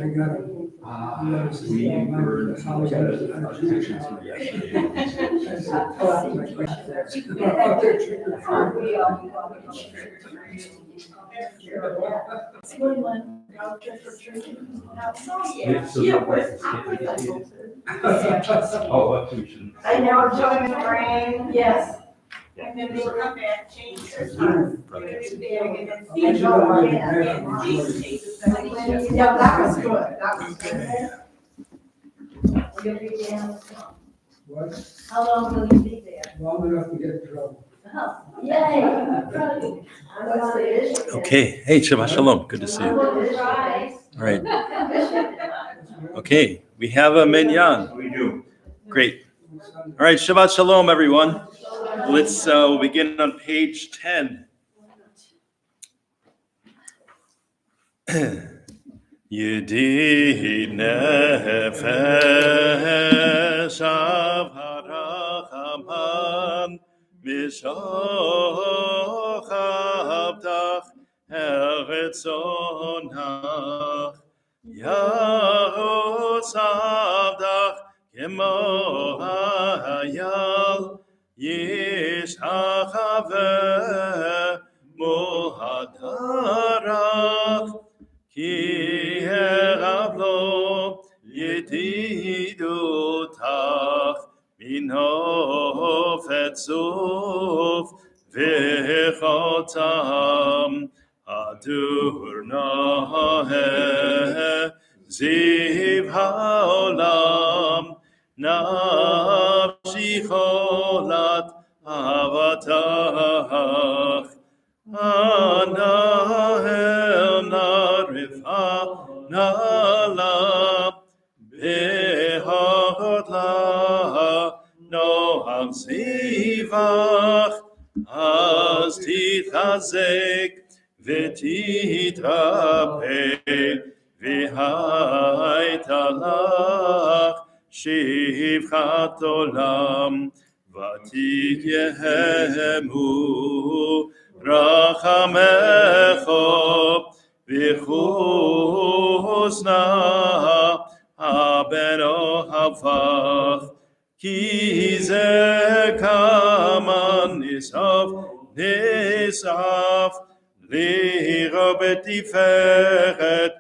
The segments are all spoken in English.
I got a We were attention to yesterday. I know, join the brain, yes. And then they come back, change their stuff. Yeah, that was good, that was good. You'll be there. What? How long will you be there? Long enough to get in trouble. Yay. Okay, hey, Shabbat Shalom, good to see you. All right, okay, we have a minyan. We do. Great. All right, Shabbat Shalom, everyone. Let's we'll begin on page 10. Yedid nefesh av harachaman mishoch avdach eretz onach Yahos avdach kemo hayal yishachaveh mohadarach Ki erablo yedidotach minho fetzuf v'chotam adurnahe ziv haolam nafshi cholat avatach Anahel narifa nala behadla noam sivach az titazek v'titrapeh v'haitalach shivchat olam v'tikyehemu Rachamecho v'chusna abeno havach ki ze kaman nisaf liro betiferet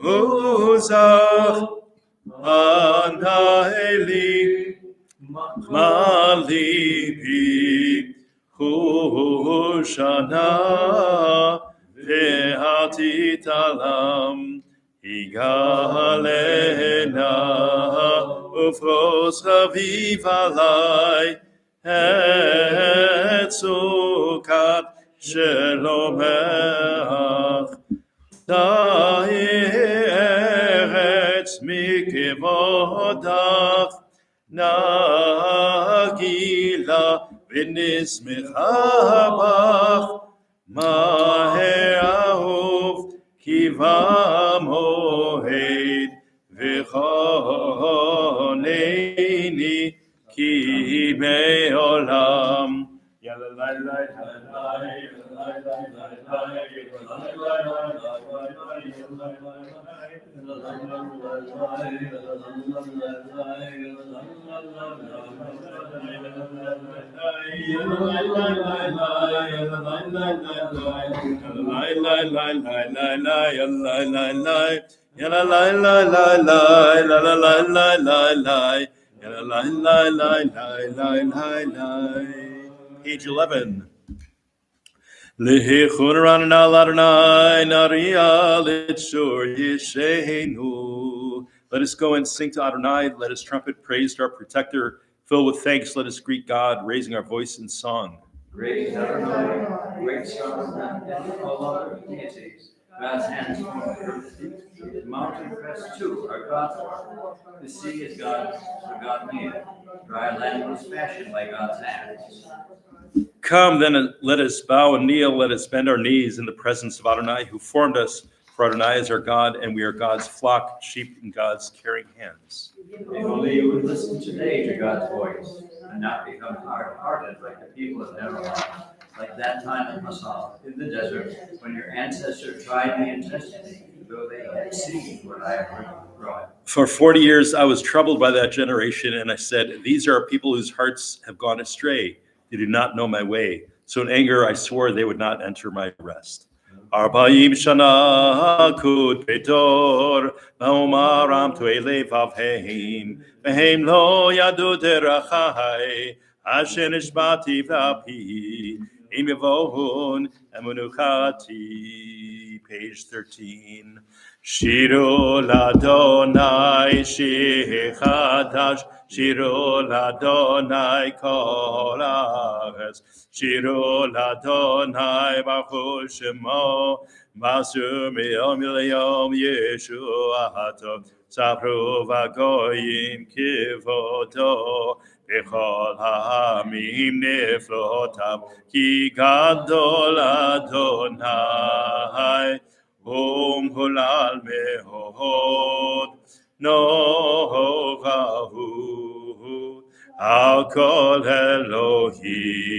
uzach anaheli malipi Hoshana ve'atitalam higalena ufros chaviv alai et sukat shelomech da'eretz mikevodach nagila V'nis mechabach maher ahov kiva mohed v'choneni ki me'olam Page 11. Lehechun ranana ladonai naria litshur yishenu. Let us go and sing to Adonai. Let us trumpet praise to our protector. Filled with thanks, let us greet God, raising our voice in song. Great is Adonai, great son and all other deities. God's hands form the earth. The mountain pressed too are God's work. The sea is God's, for God made it. Dry land was fashioned by God's hands. Come then, and let us bow and kneel. Let us bend our knees in the presence of Adonai, who formed us. For Adonai is our God, and we are God's flock, sheep in God's caring hands. If only you would listen today to God's voice and not become hard-hearted like the people of Nineveh, like that time in Masah, in the desert, when your ancestor tried me and tested me, though they had seen what I have wrought. For 40 years I was troubled by that generation, and I said, these are people whose hearts have gone astray. They do not know my way. So in anger I swore they would not enter my rest. 40 shana kut betor, va'omaram tu'elei vavheim, v'heim lo yadu derachai, asher nishbati v'api, im yavohun emunuchati. Page 13. Shiru l'Adonai shir chadash, Shiru l'Adonai kol haaretz, Shiru l'Adonai baruch shemo, Masu miyom l'yom Yeshuato, Sapru v'goyim kivodo, B'chol ha'amim niflotav, Ki gadol Adonai, Hulal mehod novahu al kol Elohim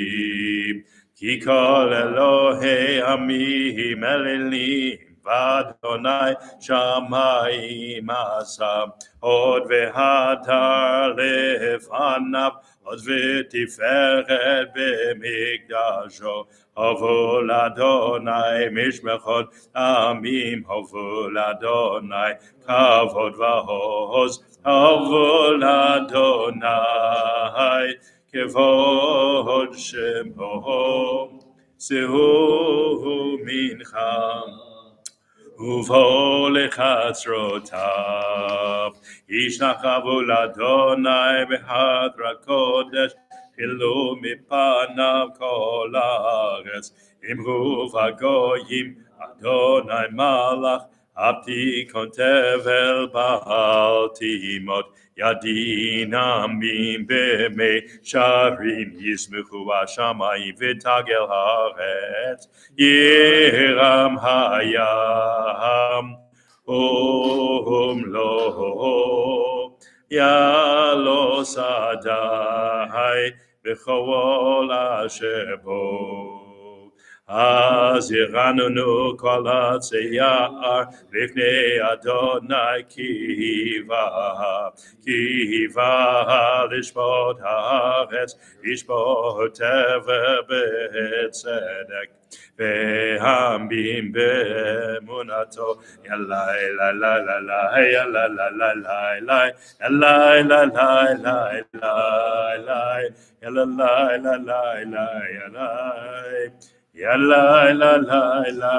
ki kol Elohei amim elelim v'Adonai shamayim asam od v'hadar lefanav od v'tiferet b'mikdasho Havol Adonai mishmechot amim, Havol Adonai kavod v'hoz, Havol Adonai kevod shemo, Sehu mincha Uvo lechatzrotav, Yishnachavu l'Adonai b'hadra kodesh, Hilu mipanav kol haaretz, Imru v'goyim Adonai malach, Abdi kontevel ba'al timot, Yadin amim b'mei sharim, Yismechu ha'shamayim v'tagel haaretz, Yiram hayam, lo Yalos Adai B'chol asher bo. Az yiranunu kol hatzeyar Lifnei Adonai kiva lishmot haaretz Lishmot ever b'tzedek Ve'hamim be'emunato Yalai la la la la la la la la la Yalai la la la la la Yalai la la la yalai Yalai la la la la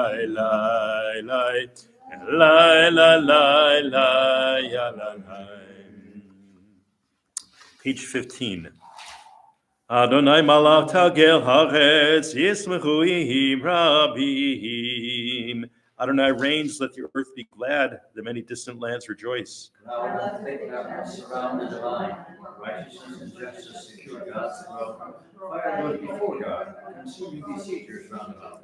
la Yalai la la la yalai. Page 15. Adonai malach tagel haaretz yismechu ihim rabim. Adonai reigns, let the earth be glad, the many distant lands rejoice. Thou thick darkness surround the divine, righteousness and justice secure God's throne. Fire goes before God, consuming besiegers round about.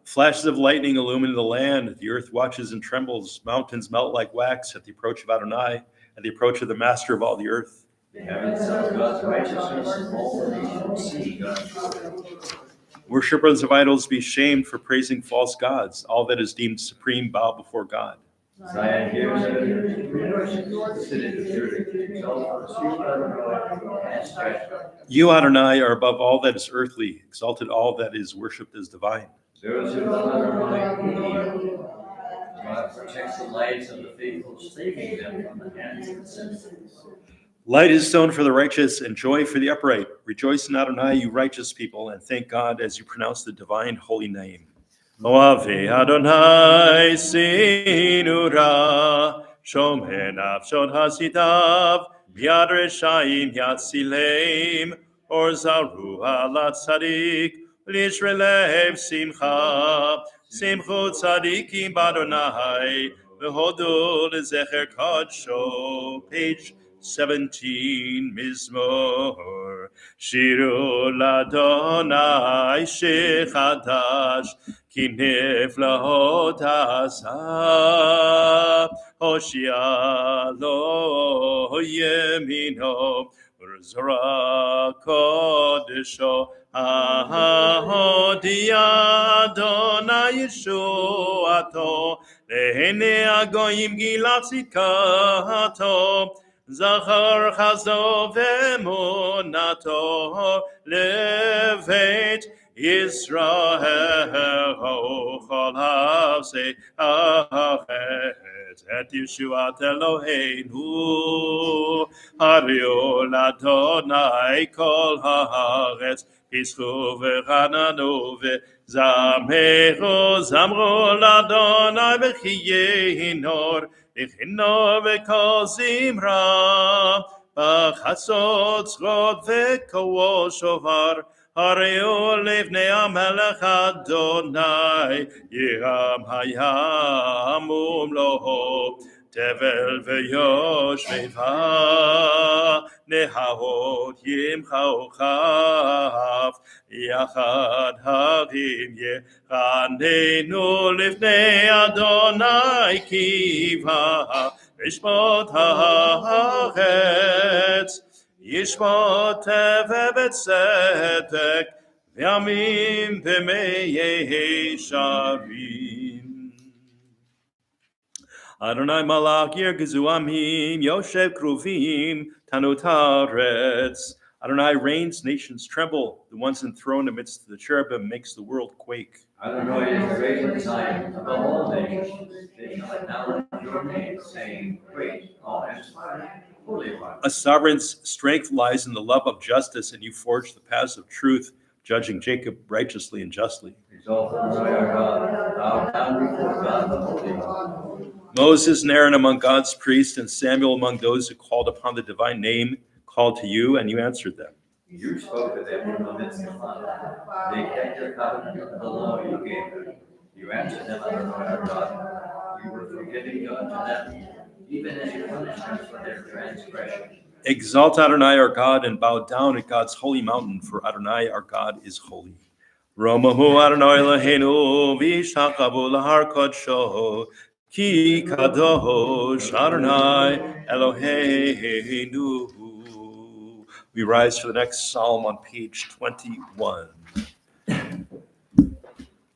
Flashes of lightning illumine the land, the earth watches and trembles, mountains melt like wax at the approach of Adonai, at the approach of the master of all the earth. The heavens tell God's righteousness, and all the nations see God's glory. Worshippers of idols be shamed for praising false gods. All that is deemed supreme bow before God. Zion hears it, rejoices, the city of Judah, exalted, speak Adonai, and judgment. You, Adonai, are above all that is earthly, exalted all that is worshipped as divine. Those who love Adonai believe. God protects the lives of the faithful, saving them from the hands of the sinners. Light is sown for the righteous and joy for the upright. Rejoice in Adonai, you righteous people, and thank God as you pronounce the divine holy name. Oave Adonai sinura, shomer nafshot hasidav, yad reshaim yatzileim, or zaru ala tzadik, lishrelev simcha, simchu tzadikim b'Adonai, v'hodu lezecher kodsho. Page 17, Mizmor. Shiru l'Adonai shir chadash, ki niflahot asa, Hoshia lo yemino, Zora kodesho, Ahodi Adonai Yeshuato, לעיני הגויים גילה צדקתו, זכר חסדו ואמונתו לבית ישראל, כל עושי החטא את ישועת אלוהינו, הריעו לאדוני כל הארץ, פסחו ורננו וזמרו, זמרו לאדוני בכינור, בכינור וכל זמרה, בחצות צרורות וקול שובר, הריעו לפני המלך אדוני, ירם הים ומלואו, תבל ויושביו, נהרות ימחאו כף, יחד הרים יחננו לפני אדוני קיווה, וישפוט הארץ, ישפוט ובצדק, וימים במי שבים. Adonai malach yirgezu amim, Yoshev kruvim, tanot haaretz. Adonai reigns, nations tremble. The ones enthroned amidst the cherubim makes the world quake. Adonai is great in Zion, above all nations. They shall acknowledge your name, saying, Great, honest, holy one. A sovereign's strength lies in the love of justice, and you forge the paths of truth, judging Jacob righteously and justly. Exalt Adonai our God, bow down before God the Holy One. Moses and Aaron among God's priests, and Samuel among those who called upon the divine name, called to you, and you answered them. You spoke to them in the midst of fire. They kept your covenant of the law you gave them. You answered them, Adonai our God. You were forgiving God to them, even as you punished them for their transgression. Exalt Adonai our God and bow down at God's holy mountain, for Adonai our God is holy. Romahu Adonai Eloheinu v'yishtachavu lahar kodsho ki kadosh Adonai Eloheinu. We rise for the next psalm on page 21.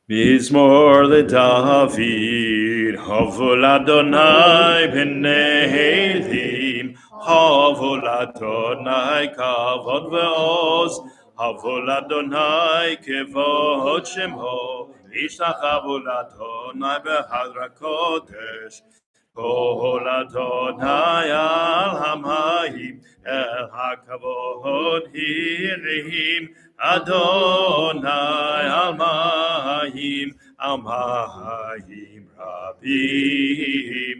Mizmor leDavid, Havol Adonai b'nei Elim, Havol Adonai kavod ve'oz, Havol Adonai kevod shemo, Yishtachavu Adonai b'hadra kodesh, Kol Adonai al hamayim, el hakavod hirim, Adonai al mayim rabim.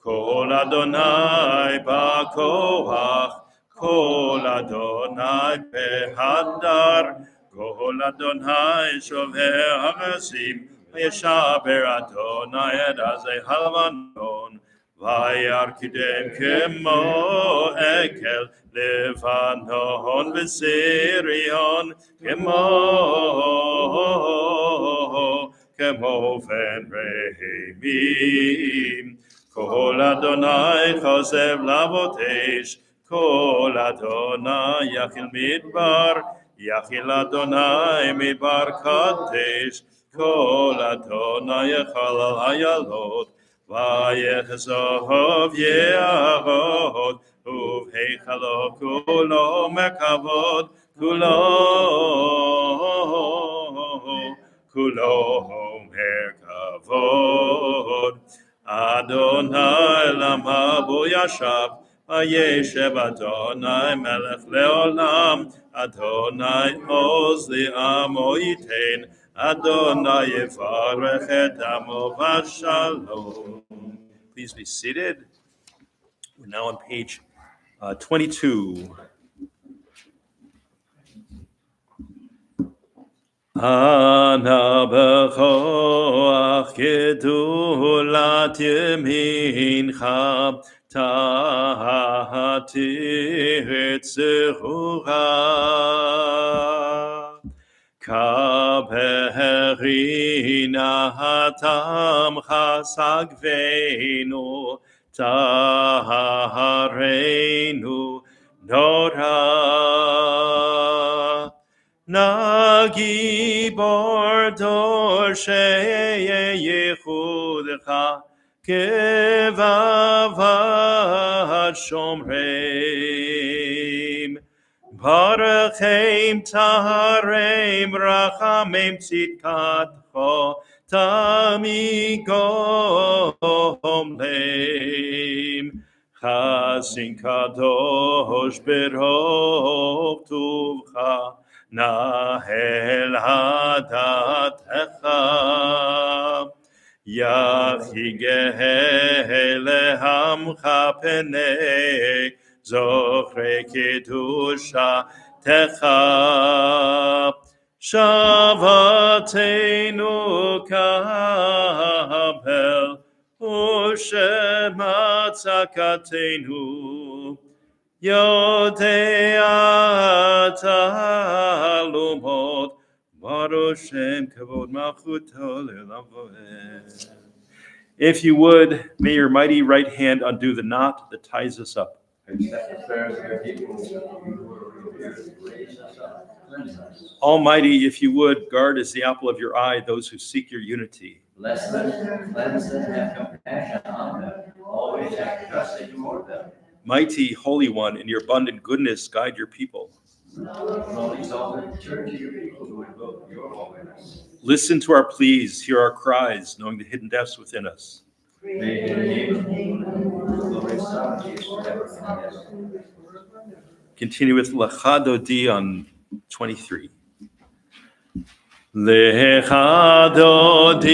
Kol Adonai ba'koach, Kol Adonai behadar, Kol Adonai shover ha'asim, Yeshaber Adonai et azei halvanon, Vayarkidem kemo ekel Levanon v'Sirion, kemo ven rehemim. Kol Adonai chosev lavotesh, Kol Adonai yachil midbar, Yachil Adonai midbar kadesh, Kol Adonai yachal al hayalot, Vayechzov ye'arod, Uvheichalo kulo mekavod, kulo mekavod. Adonai lama bo yashav, Vayeshev Adonai melech leolam, Adonai oz li'amo yitein, Adonai yevarech et amo v'shalom. Please be seated. We're now on page 22. Ana b'choach gedulat yemincha, Tahatir tzurah, Kaberina hatamcha sagvenu, Tahareinu nora. Nagi bordor sheye yechudcha, Kevavat Shomreim. Baruchem Tahareim Rachamim Tzidkatcho Tamigom Leim. Chasin Kadosh Berov Tuvcha Nahel Hadatecha Yachigeh Lehamcha Penei Zochre Kedusha Techa Shavatenu Kabel Ushematzakatenu Yodea Talumot Baruch Shem Kavod Malchuto Le'olam Vaed. If you would, may your mighty right hand undo the knot that ties us up. Accept the prayers of your people, you who are revered, raise us up, cleanse us. Almighty, if you would, guard as the apple of your eye those who seek your unity. Bless them, cleanse them, have compassion on them, always have trusted toward them. Mighty Holy One, in your abundant goodness, guide your people. Lord, exalt and turn to your people who invoke your holiness. Listen to our pleas, hear our cries, knowing the hidden depths within us. May the name of the glorious sovereignty forever and ever. Continue with Lechadodi on 23. Lechadodi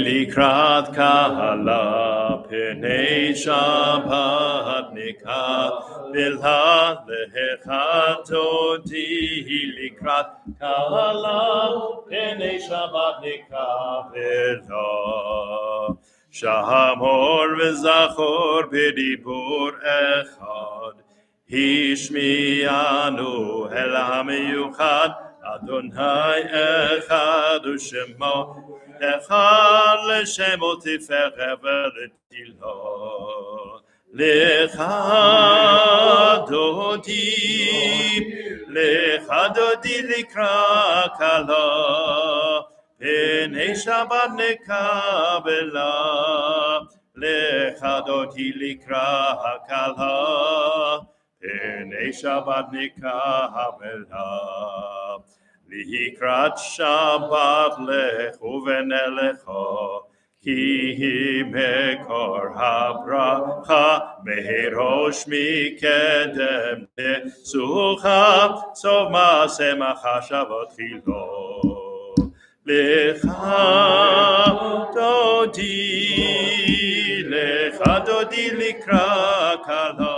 likrat kahala penei Shabbat nikabelha. Lechadodi likrat kahala penei Shabbat nikabelha. Shahamor v'zachor b'dibur echad. Hishmianu el hamiyuchad Adonai echad u'shemo echad l'shemo tiferet v'letilo lechadodi likra kala penei Shabbat nekabela lechadodi likra kala Penei Shabbat nikabela, likrat Shabbat lechu v'nelecho, ki hi mekor habracha, mehirosh mikedem nesucha, sov maaseh machashavot chilo. Lecha dodi likra kala,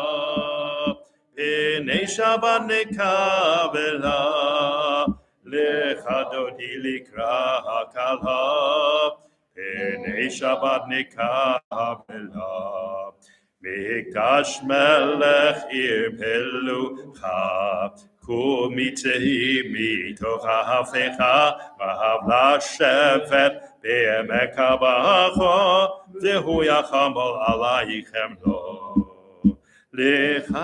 Penei Shabbat nekabela, lechadodi likra hakala. Penei Shabbat nekabela, mikdash melech irpelucha, kumitehi mitocha hafecha, vahavla shevet be'emek habacho, zehu yachamol alayichem lo. Lechadodi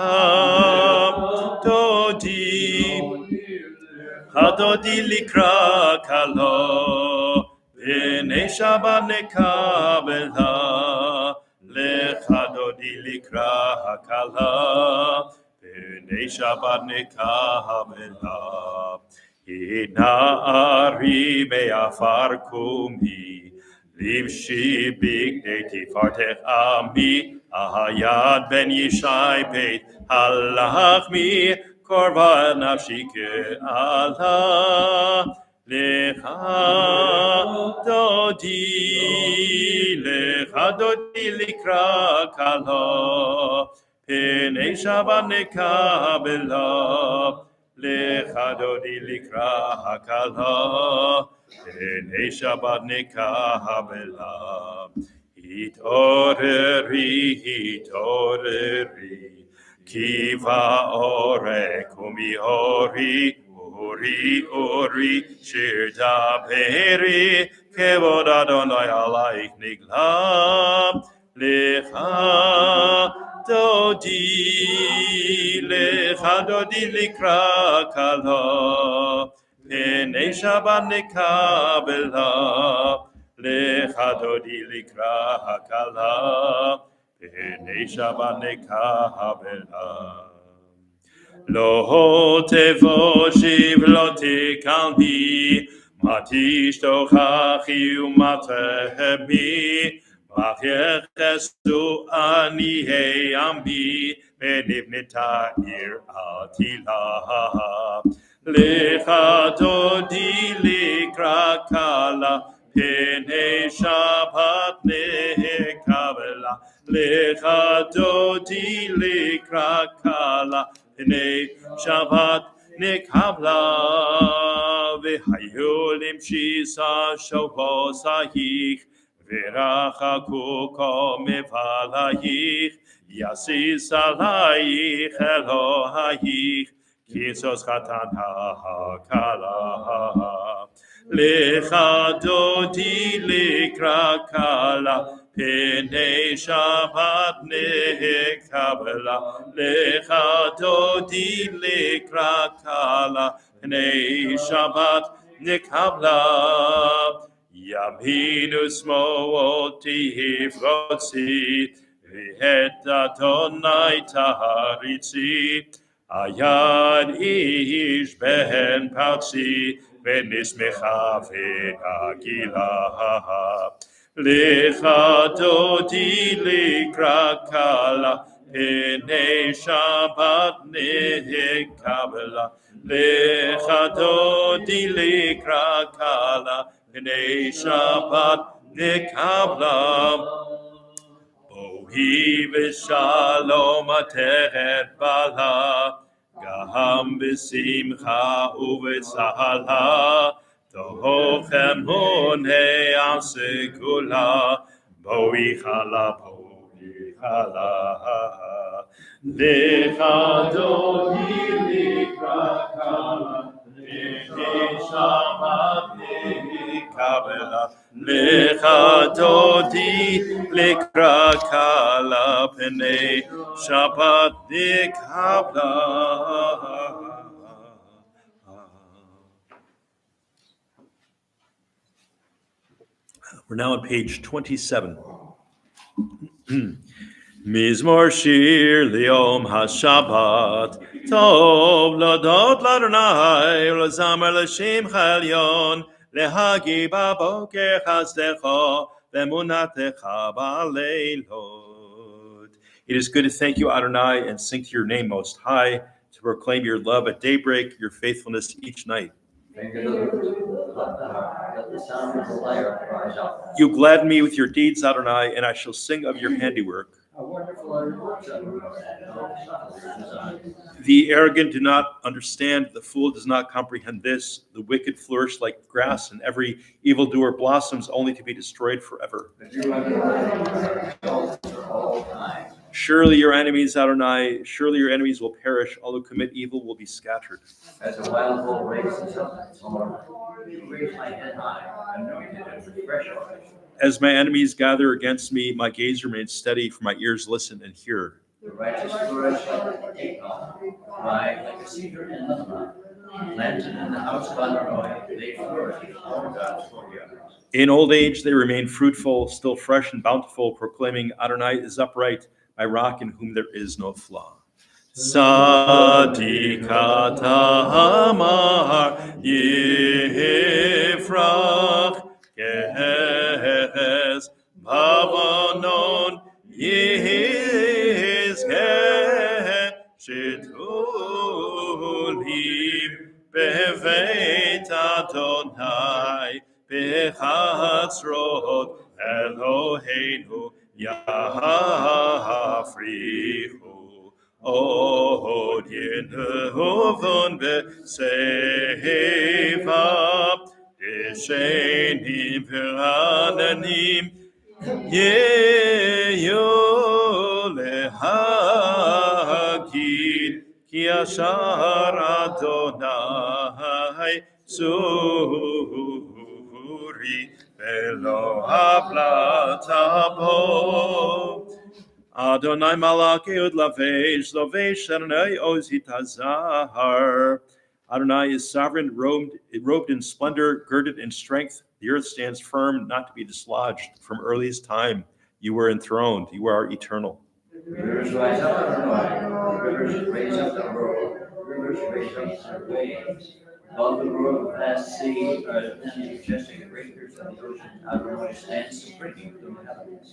likra kala, penei Shabbat nekabela, lechadodi likra kala, penei Shabbat nekabela. Hina'ari be'afar kumi, livshi bigdei tifartech ami, Ahayad ben Yishai beit halachmi korva nafshi ke'ala lechadodi likra kala penei Shabbat nekabela lechadodi likra kala penei Shabbat nekabela. Hitoreri, kiva ore, kumi ori, shir daberi, kevod Adonai alaich nigla, lecha dodi likra kala, penei Shabbat nekabela, Lecha dodi likra hakala, Pnei Shabbat nekabela. Lo tevoshiv lo tikalmi, Matish tochachi umatehemi, Machechesu anihe ambi, Benivnita ir atila. Lecha dodi likra kala, Pnei Shabbat nekabela. Lecha dodi likra kala, Pnei Shabbat nekabla. V'hayu shisa shovosayich, v'rachaku kol mevalayich, yasis alayich Elohayich, kisos chatan ha'kala. Lecha dodi likra kala, Pnei Shabbat nekabela. Lecha dodi likra kala, Pnei Shabbat nekabla. Yaminu smooti hifrotzi, V'het Adonai taharitzi, Ayad ish ben patzi, V'nismecha v'agila. Lecha dodi likra kala, Pnei Shabbat nekabela. Lecha dodi likra kala, Pnei Shabbat nekabla. Bohi v'shalom ateret bala, Gaham b'simcha u'v'tzala, Tohochem honei asekula, Bohi chala, Bohi chala. Lecha dodi likra kala, Pnei Shabbat nekabela. Lecha dodi likra kala, Pnei Shabbat nekabla. We're now on page 27. Mizmor shir liyom hashabbat, Tov lodot l'Adonai, L'zamer l'shem chalyon, Lehagi baboker chazdecha, V'emunatecha ba'leilot. It is good to thank you, Adonai, and sing to your name most high, to proclaim your love at daybreak, your faithfulness each night. Let the sound of the lyre rise up. You gladden me with your deeds, Adonai, and I shall sing of your handiwork. How wonderful are your works. The arrogant do not understand, the fool does not comprehend this. The wicked flourish like grass, and every evildoer blossoms only to be destroyed forever. Surely your enemies, Adonai, surely your enemies will perish. All who commit evil will be scattered. As a wild bull raises up its horn, you raise my head high, anointed and with fresh oil. As my enemies gather against me, my gaze remains steady, for my ears listen and hear. The righteous flourish like a date palm, thrive like a cedar in Lebanon. Planted in the house of Adonai, they flourish in all God's courtyards. In old age they remain fruitful, still fresh and bountiful, proclaiming Adonai is upright, my rock in whom there is no flaw. Tzadika tamar yifrach Gehez Bavanon Yizgeh Shetulim Beveit Adonai Bechatzrot Eloheinu Yafrihu Od Yehovon Beseva Shenim v'rananim yeyo lehagid ki ashar Adonai zuri velo hablatabo. Adonai malaki ud lavesh Adonai ozit hazar. Adonai is sovereign, robed in splendor, girded in strength. The earth stands firm, not to be dislodged. From earliest time, you were enthroned. You are eternal. Rivers rise up out of mud. Rivers raise up the world. Rivers raise up the waves. Above the roar of the vast sea are the majestic breakers of the ocean. Adonai stands supreme in the heavens.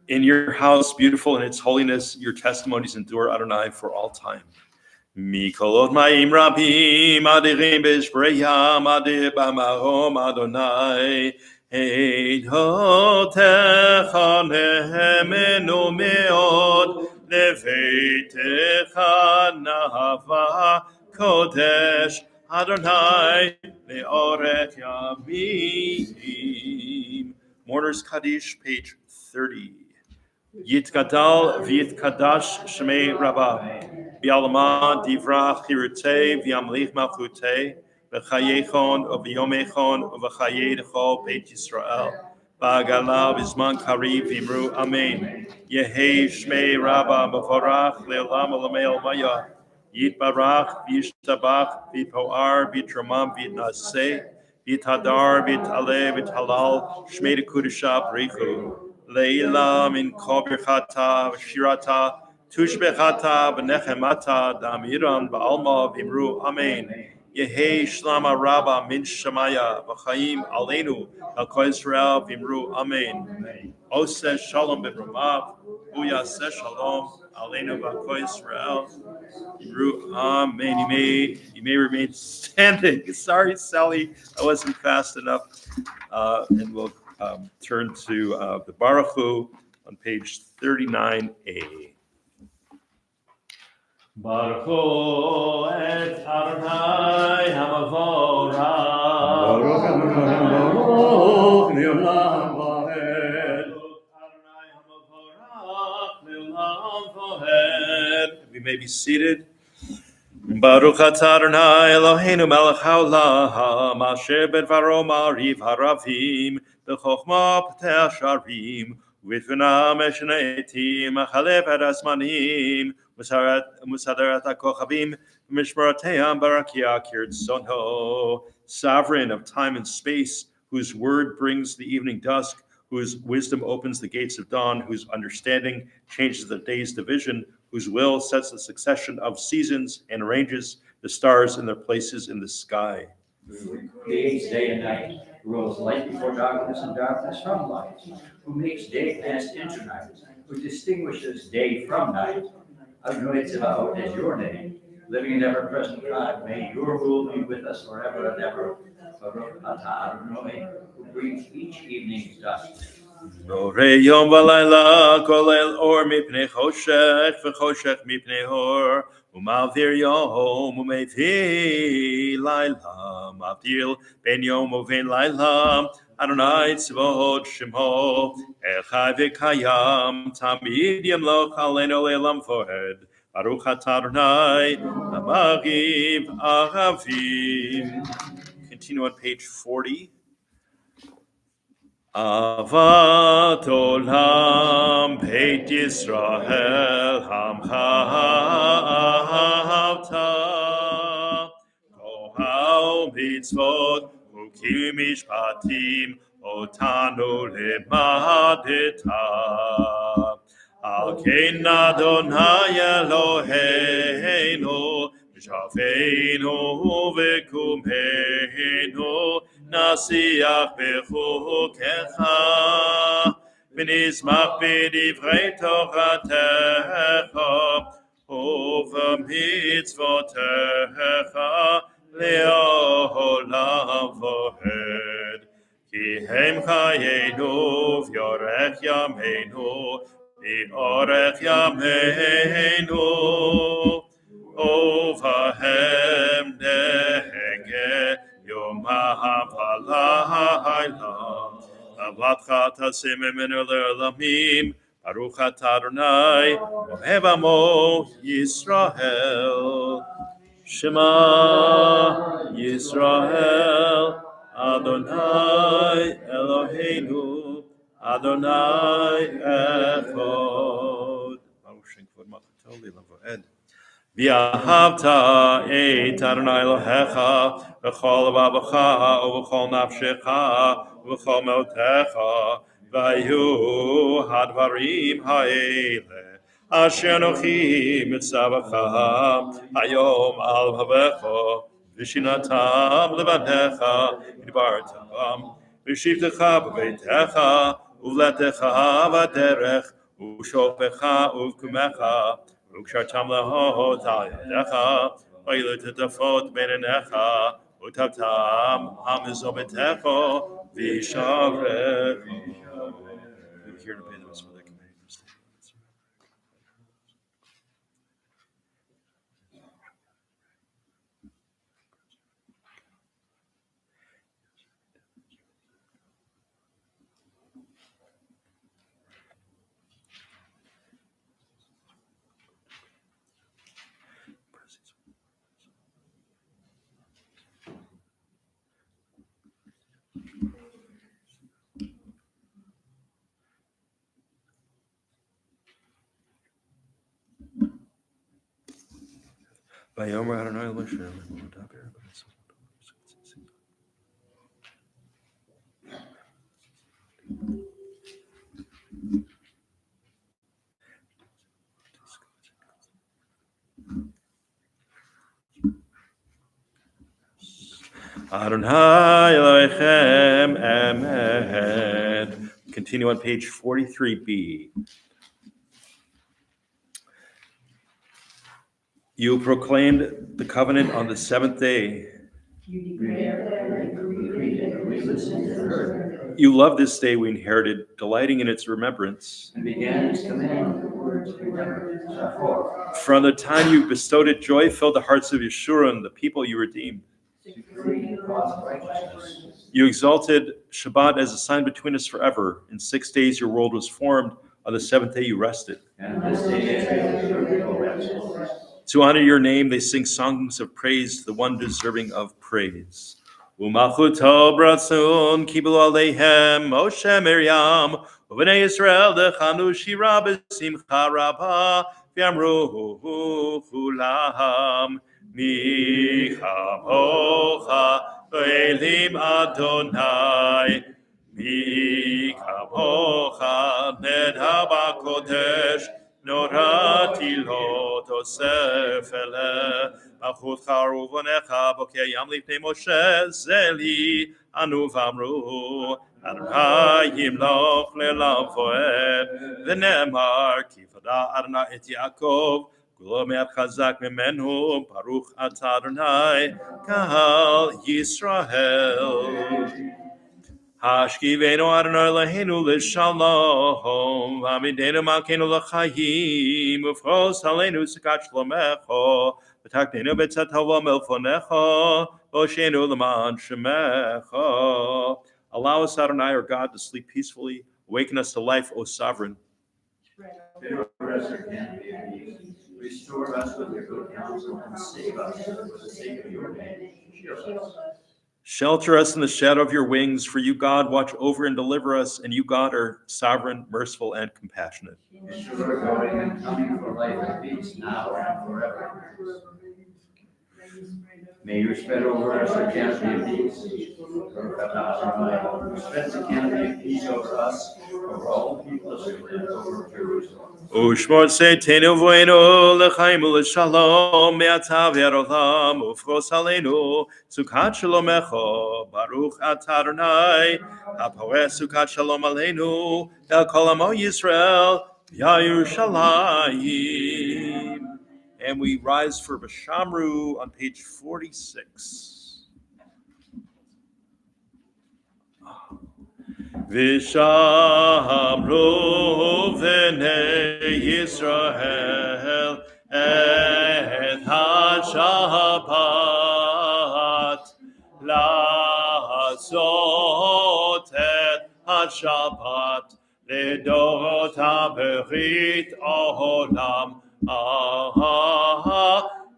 In your house, beautiful in its holiness, your testimonies endure, Adonai, for all time. Mikolot ma'im rabim adirim b'shbreyam adir b'marom Adonai Ein hotecha nehemenu meod leveitecha nahava kodesh Adonai le'orech yamim. Mourners Kaddish, page 30. Yitgadal v'yitkadash shmei Rabbah Bi'alama divra chirutei v'yamlich malchutei v'chayechon v'yomechon v'chayei d'chol Beit Yisrael ba'agala v'zman kariv v'imru amen. Yehei shmei Rabbah mevorach le'olam olamei olmaya Yitbarach v'yishtabach v'poar v'tramam v'naseh v'tadar v'taleh v'talal shmei d'kudusha b'richu Leila min kol birchata v'shirata tushbechata v'nechemata damiran ba'alma v'imru amen. Yehei shlama rabba min shamaya v'chaim aleinu al kol Yisrael v'imru amen. Oseh shalom b'bramav uyaseh shalom aleinu v'al kol Yisrael v'imru amen. You may remain standing. Sorry, Sally, I wasn't fast enough. And we'll turn to the Baruch Hu on page 39a. Baruch Hu et Adonai hamavorach. Baruch Adonai le'olam va'ed. Adonai hamavorach le'olam va'ed. We may be seated. Baruch atah Adonai Eloheinu melech haolam asher bedvaro ma'ariv haravim b'chokhmah p'teh sharim u'b'tvuna meshana etim achaleh et hazmanim musader hakochavim v'mishmarateim barakia kirtzono. Sovereign of time and space, whose word brings the evening dusk, whose wisdom opens the gates of dawn, whose understanding changes the day's division, whose will sets the succession of seasons and arranges the stars in their places in the sky. Who creates day and night, who rules light before darkness and darkness from light, who makes day pass into night, who distinguishes day from night. Adonai Tzevaot is your name, living and ever-present God. May your rule be with us forever and ever. Baruch atah Adonai, who brings each evening's dusk. Borei yom v'layla kolel or mipnei choshech v'choshech mipnei or u'mavdir yom u'mevir layla mavdil ben yom u'ven layla Adonai tzvot shemo echad v'kayam tamid yamloch aleinu le'olam voed Baruch atah Adonai hamagiv ahavim. Continue on page 40. Avat olam Beit Yisrael hamcha ahavta kohal mitzvot ukim mishpatim otanu lemadeta al ken Adonai Eloheinu Shafeinu v'kumeinu nasiach b'chukecha v'nizmach b'divrei toratecha u'v'mitzvotecha le'olam v'ohed ki hem chayenu v'yorech yameinu v'orech yameinu Ovahem nege yom ha'palayla Avlatcha taseh memenu le'olamim Baruch atah Adonai ohev amo Yisrael Shema Yisrael Adonai Eloheinu Adonai echad. V'ahavta et Adonai Elohecha v'chol levavecha uv'chol nafshecha uv'chol meotecha v'ayu hadvarim ha'ele asher anochi mitzavacha hayom al havecha v'shinatam levanecha idbartam v'shivtecha b'beitecha uvletecha v'derech ושופך ובקומך וקשרתם להות על ידיך וילטטפות בין עיניך וטבתם המזובתך וישברך. Here to pay the rest for the commandments. Vayomer Adonai L'Shem Adonai Elohim Emet. Continue on page 43b. You proclaimed the covenant on the seventh day. You declared that we listened and heard. You love this day we inherited, delighting in its remembrance. And began its command with words to remember. From the time you bestowed it, joy filled the hearts of Yeshurun, the people you redeemed. You exalted Shabbat as a sign between us forever. In 6 days your world was formed. On the seventh day you rested. And this day your people rested. To honor your name, they sing songs of praise to the one deserving of praise. U'malchuto bratzun kibelu aleihem Moshe Miriam u'bnei Yisrael dechanu shira b'simcha rabba v'amru kulam mi chamocha v'elim Adonai mi chamocha nedha b'kodesh Norati lo tosef ele Machutcha uvonecha bokeh yam lifnei Moshe zeli anu v'amru Adonai yimloch le'olam voed v'nemar ki vada Adonai et Yaakov kulo me'at chazak mimenu baruch atah Adonai kahal Yisrael. Hashkivenu Adonai Eloheinu l'shalom, v'amidenu malkeinu l'chayim, ufros aleinu sukat shlomecho, v'taknenu b'tzat hava melfonecho, v'oshenu l'man shemecho. Allow us, Adonai, our God, to sleep peacefully. Awaken us to life, O Sovereign. Restore us with your good counsel and save us for the sake of your name. Shield us. Shelter us in the shadow of your wings, for you, God, watch over and deliver us, and you, God, are sovereign, merciful, and compassionate. Ensure going and coming for life and peace now and forever. May you spread over us a canopy of peace. Spread the canopy of peace over us, over all the people who live over Jerusalem. Ushmor seitenu v'enu l'chaim u'l'shalom me'ata v'erolam ufros aleinu sukat shalomecho baruch atah Adonai haporeh sukat shalom aleinu el kol amo Yisrael v'Yerushalayim. And we rise for B'Shamru on page 46. V'shamru v'nei Yisrael et ha-Shabbat la'asot et ha-Shabbat לדורות הברית העולם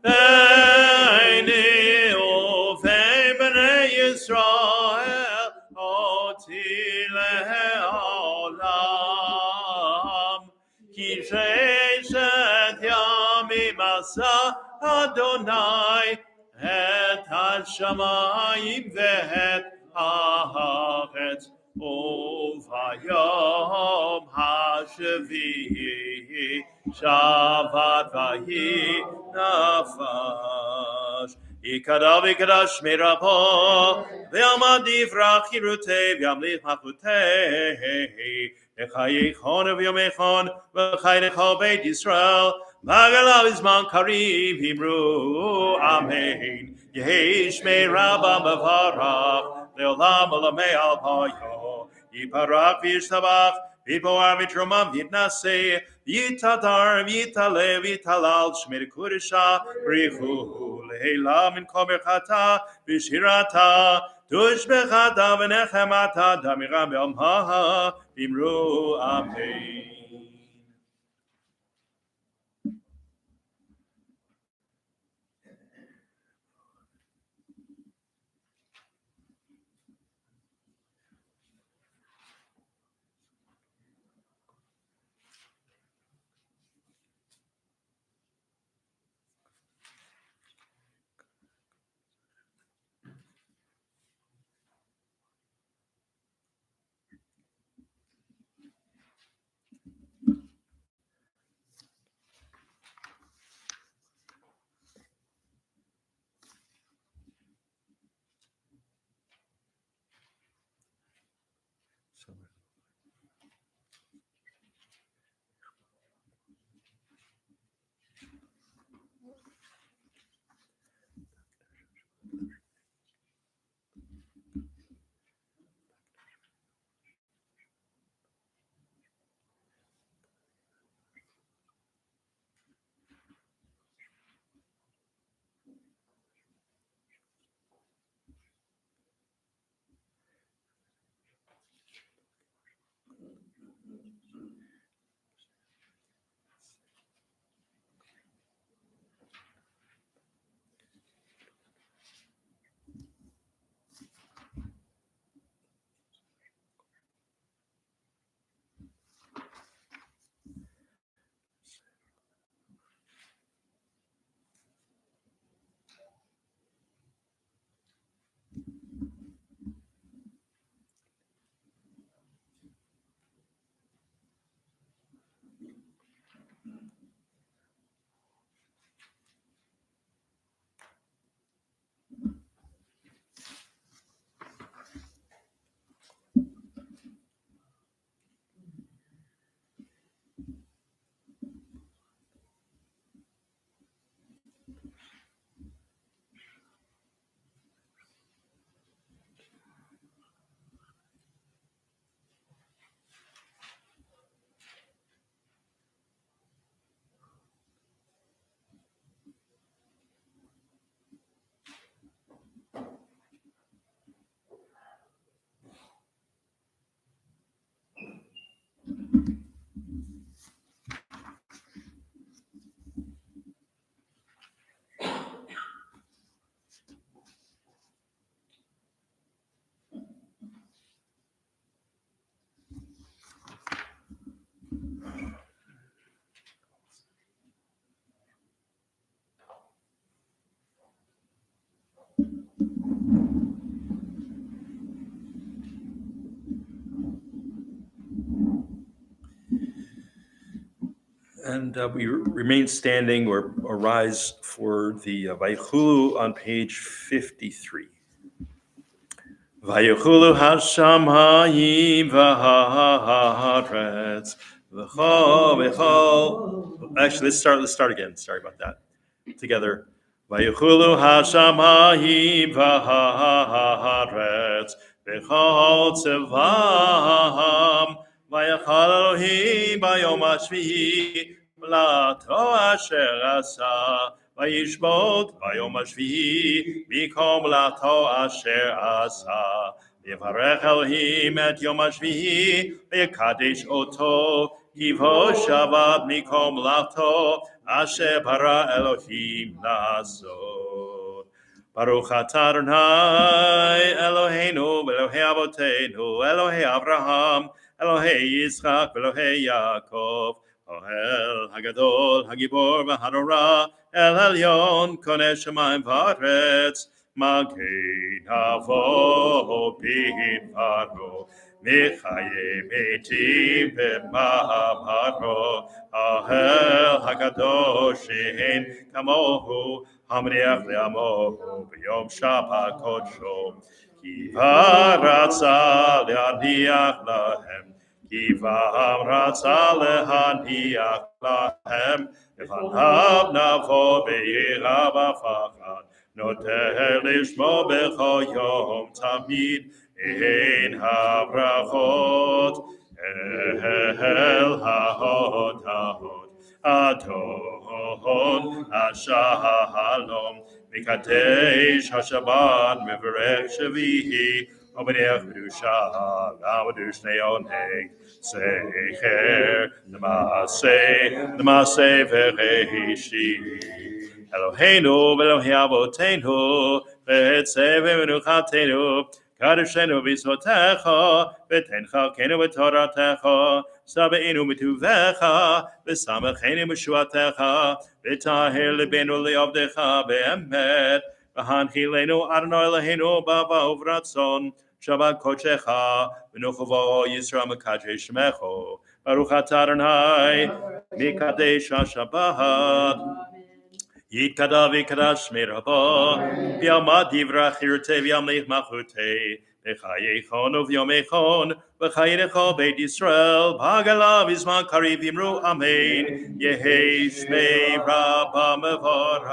ביני ובין בני ישראל אותי לעולם כי ששת ימים Asa Adonai et hashamayim ve'et haaretz uvayom hashavihi Shabbat vayi nafash Ikadav ikadash mirapo ve'amad divrach hirutei ve'amlich machutei Echayechon v'yomechon v'chaynecho beit Yisrael Magalav izman karim himru amen Yehi shmei rabba mevarach leolam olamei al payo Yiparak v'yishtabach v'yipoar v'tromam v'yitnaseh Yitadar v'yitalev v'yitalal shmei kudesha b'richu lehilam min kol berchata v'shirata Tushbechata v'nechemata damira be'amha v'imru amen. And we remain standing or rise for the Vayichulu on page 53. Vayichulu hashamayim v'haaretz v'chol. Actually, let's start again. Sorry about that. Together. Vayichulu hashamayim v'haaretz v'chol tzevam. Vayachal Elohim bayom hashvi'i v'lato asher asa vayishbot bayom hashvi'i mikom lato asher asa v'yivarech Elohim et yom hashvi'i v'yikadesh oto kivo Shabbat mikom lato asher bara Elohim la'asot. Baruch atah Adonai Eloheinu v'Elohei Avoteinu Elohei Avraham Elohei Yitzchak, Elohei Yaakov, האל הגדול, הגיבור והנורא, אל עליון, קונה שמיים וארץ, מגן אבות בדברו, מחיי מתים במאמרו, האל הקדוש שאין כמוהו, המניח לעמו ביום שבת קודשו, כי רצה להניח להם, כי רצה להניח להם, לפניו נבוא ביראה ופחד, נוטה לשמו בכל יום תמיד, אין הברכות אל ההודות, אדון השלום, מקדש השבת, מברך שביעי, ומניח קדושה, למדוש עונג, זכר למעשה וראשית. אלוהינו ואלוהי אבותינו, ועצה ומנוחתנו, קדשנו במצוותיך, ותן חלקנו בתורתך, שבענו בטובך, ושמחנו בישועתך, וטהר ליבנו לעבדך באמת, והנחילנו אדוני אלוהינו באהבה וברצון, שבת קודשך, ונוכחו ישראל מקדש שמך, ברוך אתה אדוני, מקדש השבת. יתקדש ויקדש מרבו, ביעמד דברך חירותי וימליך מלכותי, בחייכון וביומכון, וחייך בית ישראל, בגלה בזמן קריב אמרו אמן, יהי שמי רבה מבורך,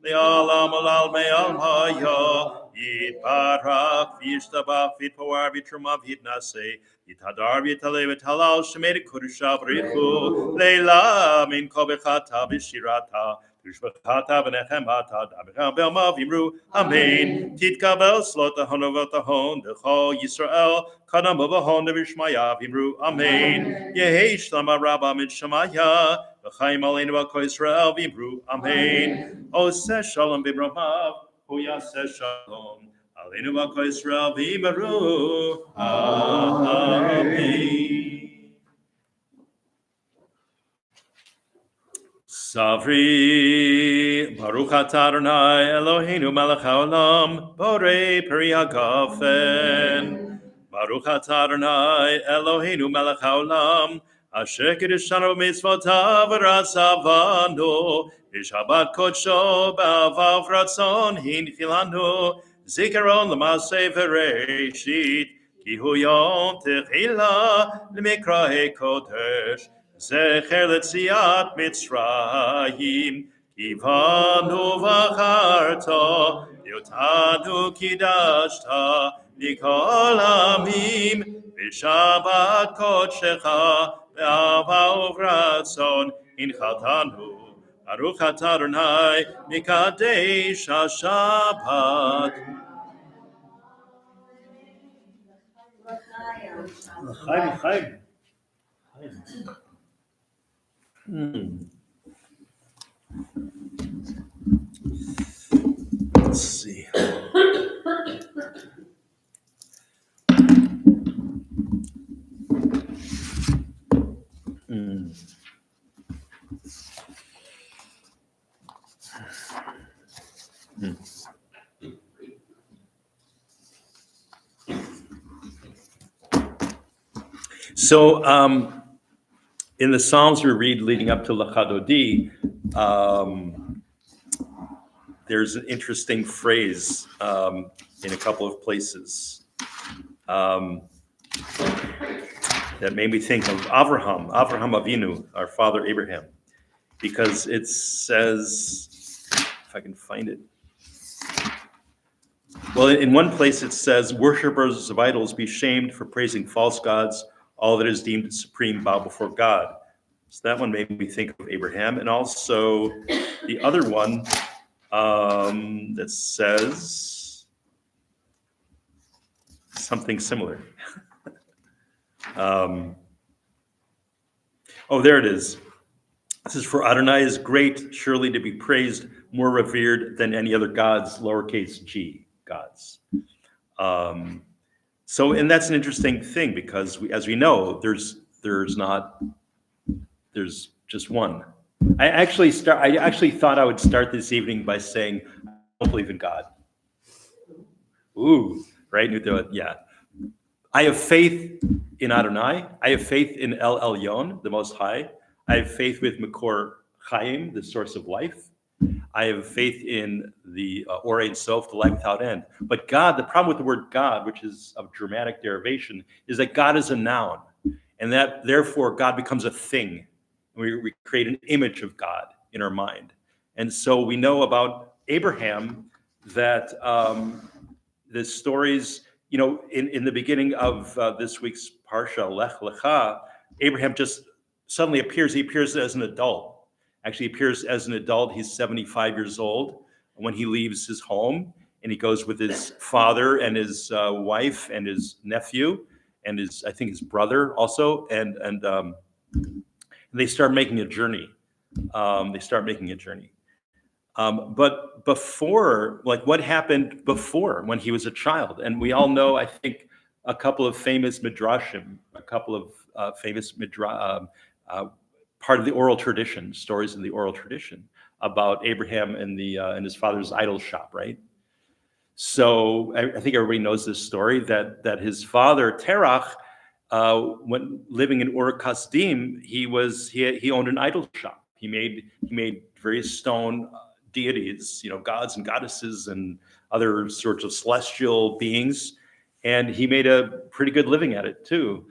לעולם ולעלמי עלמיה, יתברך וישתבח ויתפאר ויתרומם ויתנשא, יתהדר ויתעלה ויתהלל שמי לקודשה בריחו, לילה מן כל ברכתה ושירתה, ושבחתה ונחמתה, דברך בעלמא ואמרו אמן, תתקבל סלוט ההון ובתהון, דכל ישראל, קדם ובהון ובשמיה, ואמרו אמן, יהי שלמה רבה מן שמיה, וחיים עלינו על כל ישראל, ואמרו אמן, עושה שלום במרומיו, הוא יעשה שלום, עלינו ועל כל ישראל, ואמרו אמן. Savri, Baruch atah Adonai Eloheinu melech haolam, borei peri hagafen. Baruch atah Adonai Eloheinu melech haolam, asher kiddushanu b'mitzvotav v'ratzavanu, b'shabbat kodsho b'ahava v'ratzon hinchilanu, zikaron l'maseh v'reishit, ki hu yom techila l'mikrahei kodesh, זכר ליציאת מצרים, כי בנו בחרת, ואותנו קידשת, מכל העמים, בשבת קודשך, באהבה וברצון, הנחלתנו, ברוך אתה אדוני, מקדש השבת. לחיים. Let's see. So, in the Psalms we read leading up to Lachadodi, there's an interesting phrase in a couple of places that made me think of Avraham Avinu, our father Abraham, because it says, if I can find it. Well, in one place it says, "Worshippers of idols be shamed for praising false gods. All that is deemed supreme bow before God." So that one made me think of Abraham. And also the other one that says something similar. There it is. This is, "For Adonai is great, surely to be praised, more revered than any other gods," lowercase g, gods. So, and that's an interesting thing, because as we know, there's There's just one. I actually thought I would start this evening by saying, I don't believe in God. Ooh, right? Yeah. I have faith in Adonai. I have faith in El Elyon, the Most High. I have faith with Makor Chaim, the source of life. I have faith in the Or Ein Sof, the life without end. But God, the problem with the word God, which is of dramatic derivation, is that God is a noun, and that therefore God becomes a thing. We create an image of God in our mind. And so we know about Abraham that the stories, in the beginning of this week's Parsha, Lech Lecha, Abraham just suddenly appears. He appears as an adult. Actually, he appears as an adult. He's 75 years old when he leaves his home, and he goes with his father and his wife and his nephew and I think his brother also, and they start making a journey. But before, what happened before when he was a child? And we all know, I think, a couple of famous midrashim, part of the oral tradition, stories in the oral tradition about Abraham and his father's idol shop, right? So I think everybody knows this story that his father Terach, when living in Ur Kasdim, he owned an idol shop. He made various stone deities, gods and goddesses and other sorts of celestial beings, and he made a pretty good living at it too.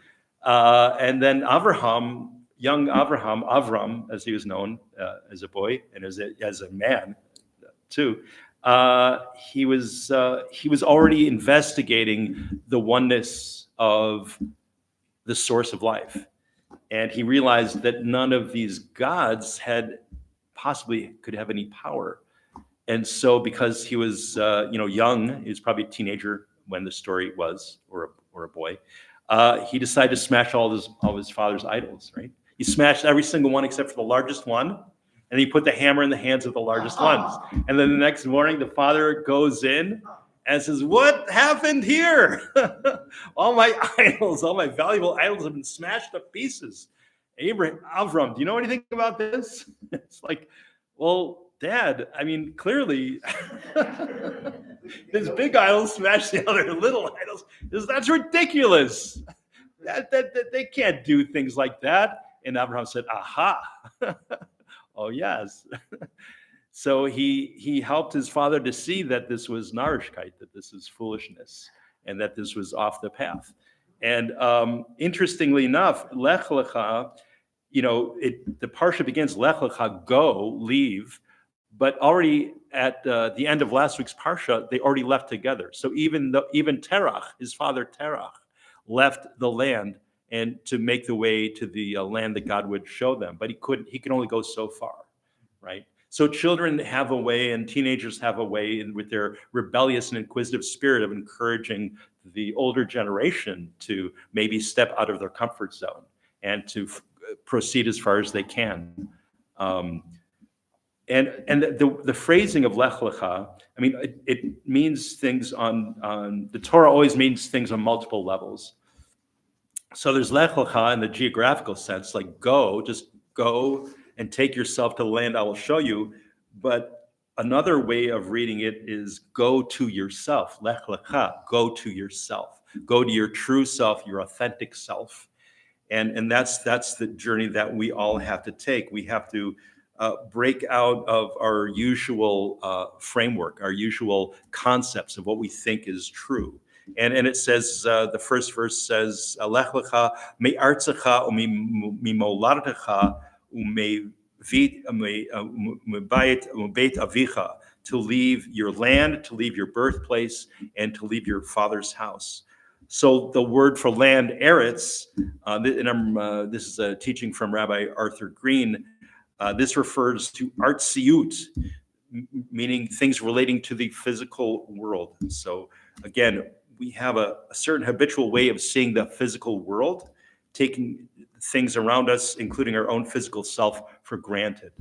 And then Avraham, young Avram, as he was known as a boy and as a man too, he was already investigating the oneness of the source of life, and he realized that none of these gods could have any power. And so, because he was young, he was probably a teenager when the story was, or a boy, he decided to smash all of his father's idols. Right? He smashed every single one except for the largest one, and he put the hammer in the hands of the largest ones. And then the next morning, the father goes in and says, "What happened here? All my idols, all my valuable idols have been smashed to pieces." Avram, do you know anything about this? It's like, well, Dad, I mean, clearly, this big idol smashed the other little idols. That's ridiculous. That they can't do things like that. And Abraham said, "Aha." Oh, yes. So he helped his father to see that this was narishkeit, that this is foolishness, and that this was off the path. And interestingly enough, Lech Lecha, the parsha begins, Lech Lecha, go, leave, but already at the end of last week's parsha, they already left together. So even Terach, his father Terach, left the land and to make the way to the land that God would show them, but he could only go so far, right? So children have a way, and teenagers have a way, with their rebellious and inquisitive spirit, of encouraging the older generation to maybe step out of their comfort zone and to proceed as far as they can. And the phrasing of Lech Lecha, I mean, it means things on the Torah always means things on multiple levels. So there's Lech Lecha in the geographical sense, like go, just go and take yourself to the land I will show you. But another way of reading it is go to yourself. Lech Lecha, go to yourself. Go to your true self, your authentic self. And that's the journey that we all have to take. We have to break out of our usual framework, our usual concepts of what we think is true. And it says, the first verse says, Lech lecha me'artzecha u'mimoladecha u'mebeit avicha, to leave your land, to leave your birthplace, and to leave your father's house. So the word for land, eretz, and this is a teaching from Rabbi Arthur Green. This refers to artsiut, meaning things relating to the physical world. So again, we have a certain habitual way of seeing the physical world, taking things around us, including our own physical self, for granted.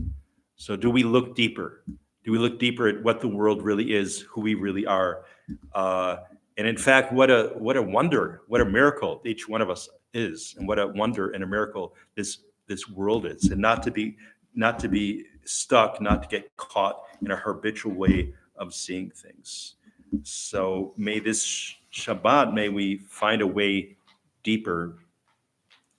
So do we look deeper? Do we look deeper at what the world really is, who we really are? And in fact, what a wonder, what a miracle each one of us is, and what a wonder and a miracle this this world is, and not to be stuck, not to get caught in a habitual way of seeing things. So may this Shabbat, may we find a way deeper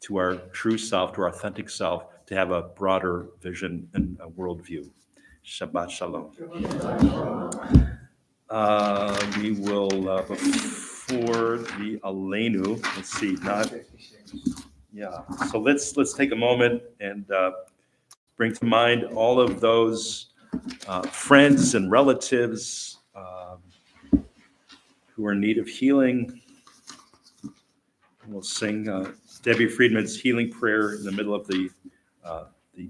to our true self, to our authentic self, to have a broader vision and a worldview. Shabbat Shalom. We will, before the Aleinu, let's see, so let's take a moment and bring to mind all of those friends and relatives who are in need of healing. We'll sing Debbie Friedman's healing prayer in the middle of the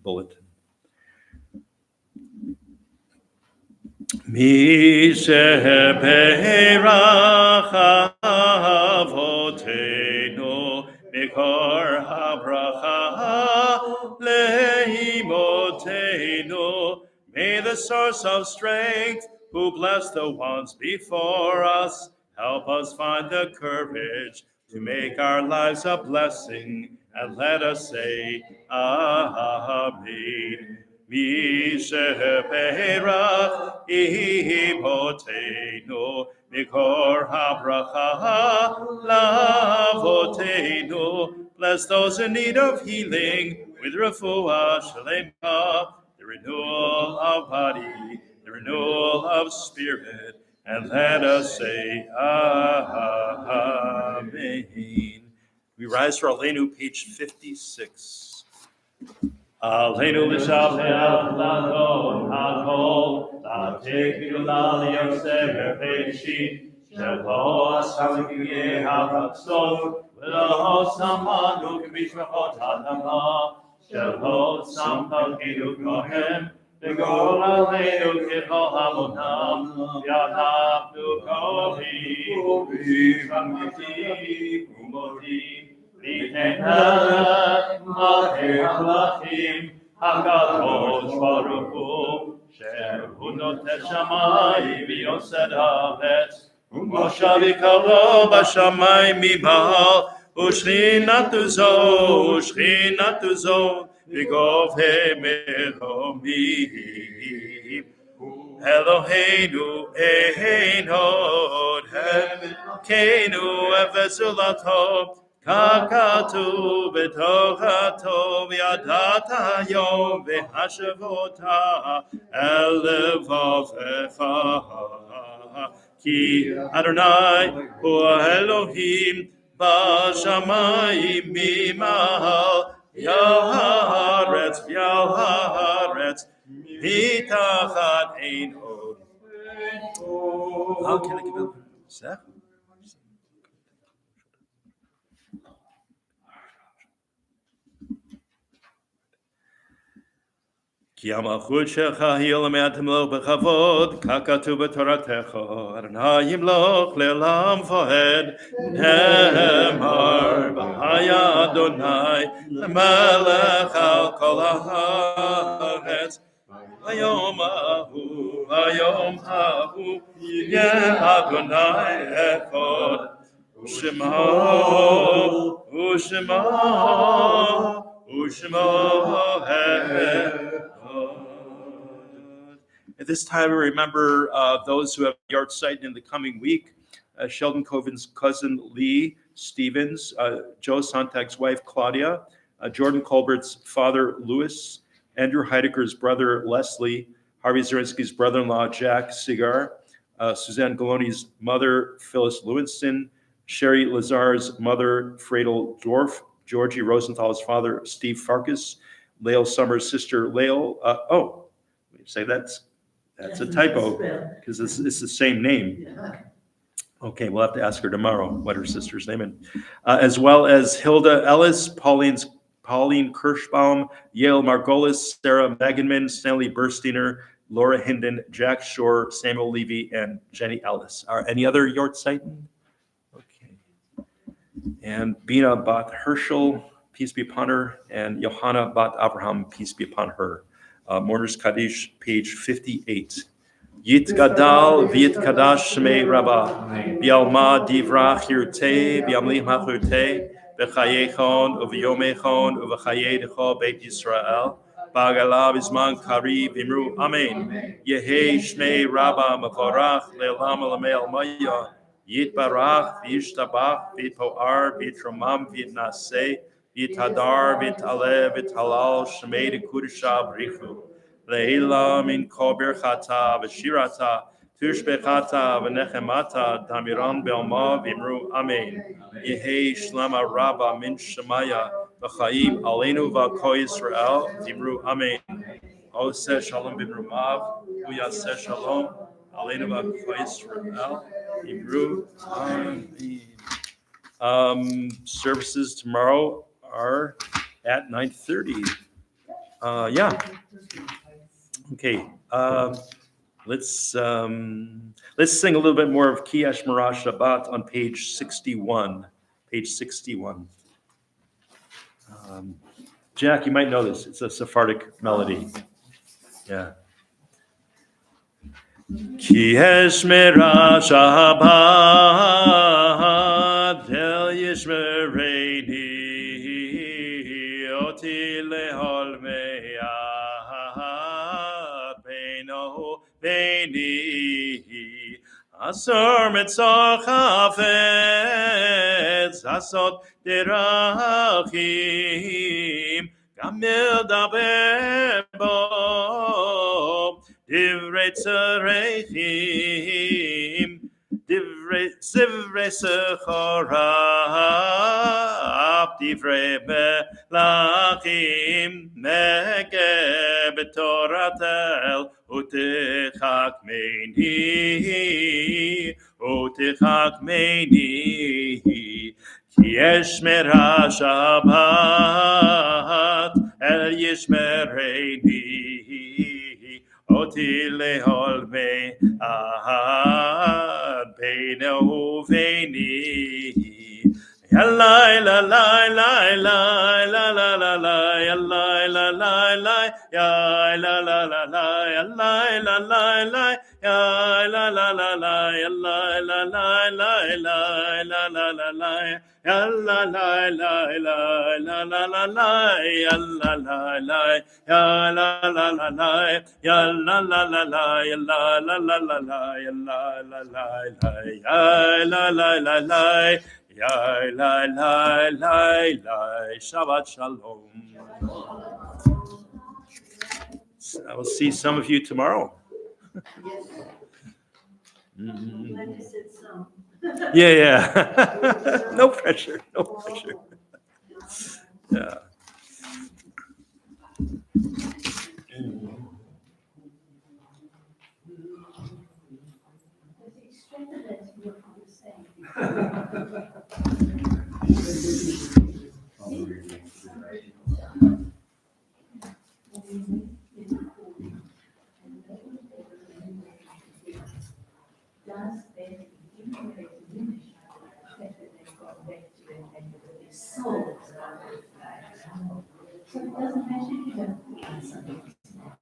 bulletin. Mi sheberach avotenu mikor habracha leimotenu. May the source of strength, who blessed the ones before us, help us find the courage to make our lives a blessing, and let us say, Amen. Mi sheberach imotenu mikor habracha lavotenu. Bless those in need of healing with refuah shlema, the renewal of body, the renewal of spirit, and let us say, Amen. We rise for Aleinu, page 56. Aleinu l'shabeach l'adon hakol, l'atech v'gula l'yosef v'eshit, shelo ashalikuye haratzot, v'lo samanu k'mishmachot ha'adama, shelo samtakinu kohem, v'gol aleinu k'chol hamonam, v'yanafnu kohi, v'amgiti, umotim, V'tenah Malkei Malachim HaKadosh Baruch Hu Shehu Noteh Shamayim V'yosed Haaretz U'moshav Yikaro B'Shamayim Mibal U'shchinatu zo V'govhei meromim Eloheinu ein hod Elokeinu Evezulatov Kakatu betochato v'yadata yom v'hashavota elevavcha ki Adonai hu Elohim b'shamayim mimahal Yal-haaretz mitachat ein hod. How can I give up? Ki המלכות שלך היא עולמי תמלוך בכבוד, ככתוב בתורתך, אדוני ימלוך לעולם ועד, נאמר והיה אדוני למלך על כל הארץ. ביום ההוא יהיה אדוני אחד, ושמו At this time, we remember those who have yard site in the coming week. Sheldon Coven's cousin, Lee Stevens, Joe Sontag's wife, Claudia, Jordan Colbert's father, Louis, Andrew Heidecker's brother, Leslie, Harvey Zerinsky's brother-in-law, Jack Segar, Suzanne Galoni's mother, Phyllis Lewinston, Sherry Lazar's mother, Fradel Dwarf, Georgie Rosenthal's father, Steve Farkas, Lael Summers' sister, Lael. Say that's a typo because it's the same name. Okay, we'll have to ask her tomorrow what her sister's name is. As well as Hilda Ellis, Pauline Kirschbaum, Yale Margolis, Sarah Magenman, Stanley Bursteiner, Laura Hinden, Jack Shore, Samuel Levy, and Jenny Ellis. Are any other Yortzeiten? Okay. And Bina Bat Herschel, peace be upon her, and Johanna Bat Abraham, peace be upon her. Mourners Kaddish, page 58. Yit Gadal, V'yit Kadash Shmei Rabbah, Bialma Divrach Yurte, Biamli Machurte, v'chayechon uv'yomechon uv'chayedecho Beit Yisrael. B'agala b'zman kariv imru amen. Yehei shmei rabba mevorach le'olam alamei almaya. Yitbarach v'yishtabach v'yitpoar v'yitromam v'yitnaseh v'yithadar v'yitalev v'yithalal shmei dekudusha b'richu. Leila min kol birchata v'shirata tushbechata v'nechemata damiran be'alma v'imru amen. Yehei shlama rabba min shemaya v'chaim aleinu v'al Yisrael v'imru amen. Oseh shalom b'imrumav uyaseh shalom aleinu v'al Yisrael v'imru amen. Services tomorrow are at 9:30. Yeah. Okay. Let's sing a little bit more of Ki Shmara Shabbat on page 61. Page 61. Jack, you might know this. It's a Sephardic melody. Yeah. Ki Shmara Shabbat El Yishmereini Oti Lehol Me'at Beino Beini Asor Mitzor Chafetz Asot Derachim Gamil Daber Bo Divrei Tzarechim Divrei Sechorav Divrei Melachim Mege B'Toratel Utechakmeini Ki Shmara Shabbat El Yishmereini Oti lehol me'at beino uveini. Yallai la la la la la la la la yallai la la la ya la la la la yallai la la la ya la la la la yallai la la la la la la la la yalla la la la la la la la yalla la la ya la la la la yalla la la la yalla la la la la yalla la la la ya la la la la Yai, lai, lai, lai, lai, Shabbat Shalom. I will see some of you tomorrow. Yeah. No pressure. Yeah. So it doesn't matter.